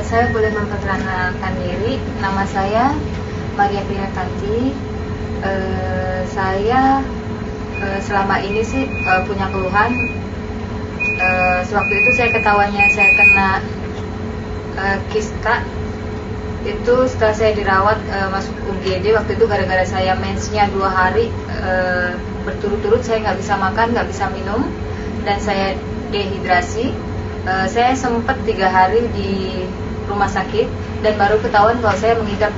Saya boleh memperkenalkan diri, nama saya Maria Priyatanti. Saya selama ini sih punya keluhan. Sewaktu itu saya ketahuannya saya kena kista. Itu setelah saya dirawat masuk UGD, waktu itu gara-gara saya mensnya 2 hari berturut-turut, saya nggak bisa makan, nggak bisa minum, dan saya dehidrasi. Saya sempat 3 hari di rumah sakit dan baru ketahuan kalau saya mengidap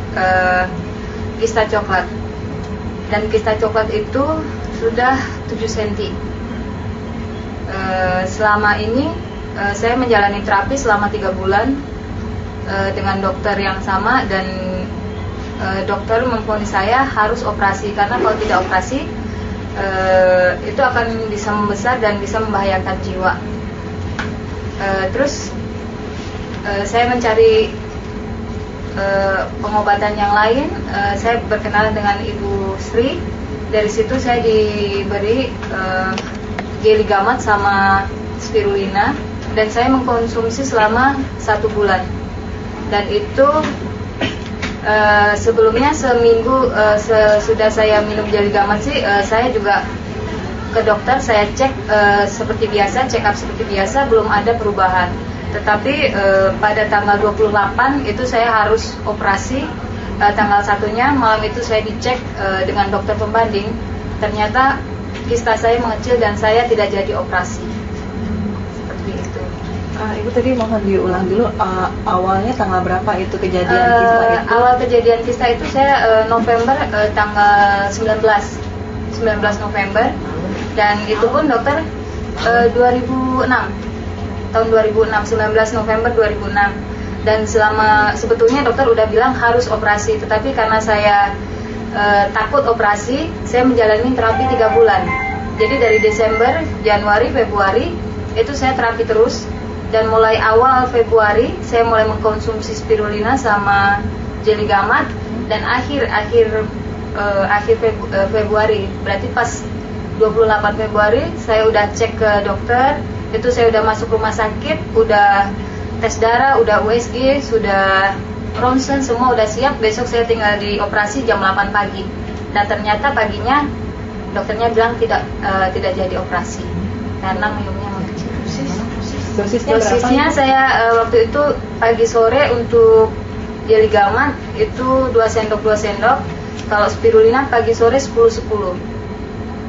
kista coklat, dan kista coklat itu sudah 7 cm. Selama ini saya menjalani terapi selama 3 bulan dengan dokter yang sama, dan dokter memvonis saya harus operasi karena kalau tidak operasi itu akan bisa membesar dan bisa membahayakan jiwa. Terus saya mencari pengobatan yang lain. Saya berkenalan dengan Ibu Sri. Dari situ saya diberi Jelly Gamat sama spirulina, dan saya mengkonsumsi selama 1 bulan. Dan itu sebelumnya seminggu sesudah saya minum Jelly Gamat sih, saya juga ke dokter, saya cek seperti biasa, check up seperti biasa, belum ada perubahan. Tetapi pada tanggal 28 itu saya harus operasi. Tanggal 1-nya malam itu saya dicek dengan dokter pembanding, ternyata kista saya mengecil dan saya tidak jadi operasi. Seperti itu. Ibu tadi mohon diulang dulu, awalnya tanggal berapa itu kejadian kista itu? Awal kejadian kista itu saya November, tanggal 19 November, dan itu pun dokter 2006, tahun 2006, 19 November 2006. Dan sebetulnya dokter udah bilang harus operasi, tetapi karena saya takut operasi, saya menjalani terapi 3 bulan. Jadi dari Desember, Januari, Februari itu saya terapi terus. Dan mulai awal Februari saya mulai mengkonsumsi spirulina sama Jelly Gamat, dan akhir Februari, berarti pas 28 Februari saya udah cek ke dokter. Itu saya udah masuk rumah sakit, udah tes darah, udah USG, sudah ronsen, semua udah siap. Besok saya tinggal dioperasi jam 8 pagi. Dan ternyata paginya dokternya bilang tidak jadi operasi karena minumnya mengecil. Dosisnya saya waktu itu pagi sore untuk Jelly Gamat itu 2 sendok. Kalau spirulina pagi sore 10-10.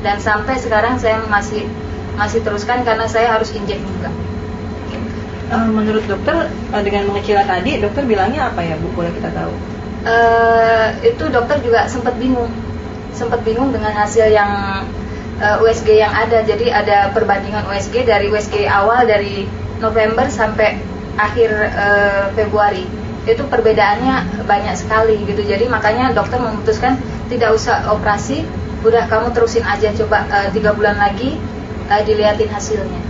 Dan sampai sekarang saya masih teruskan karena saya harus injek juga. Menurut dokter, dengan mengecil tadi, dokter bilangnya apa ya Bu, boleh kita tahu? Itu dokter juga sempat bingung dengan hasil yang USG yang ada. Jadi ada perbandingan USG dari USG awal dari November sampai akhir Februari. Itu perbedaannya banyak sekali gitu. Jadi makanya dokter memutuskan tidak usah operasi, udah kamu terusin aja, coba 3 bulan lagi dilihatin hasilnya.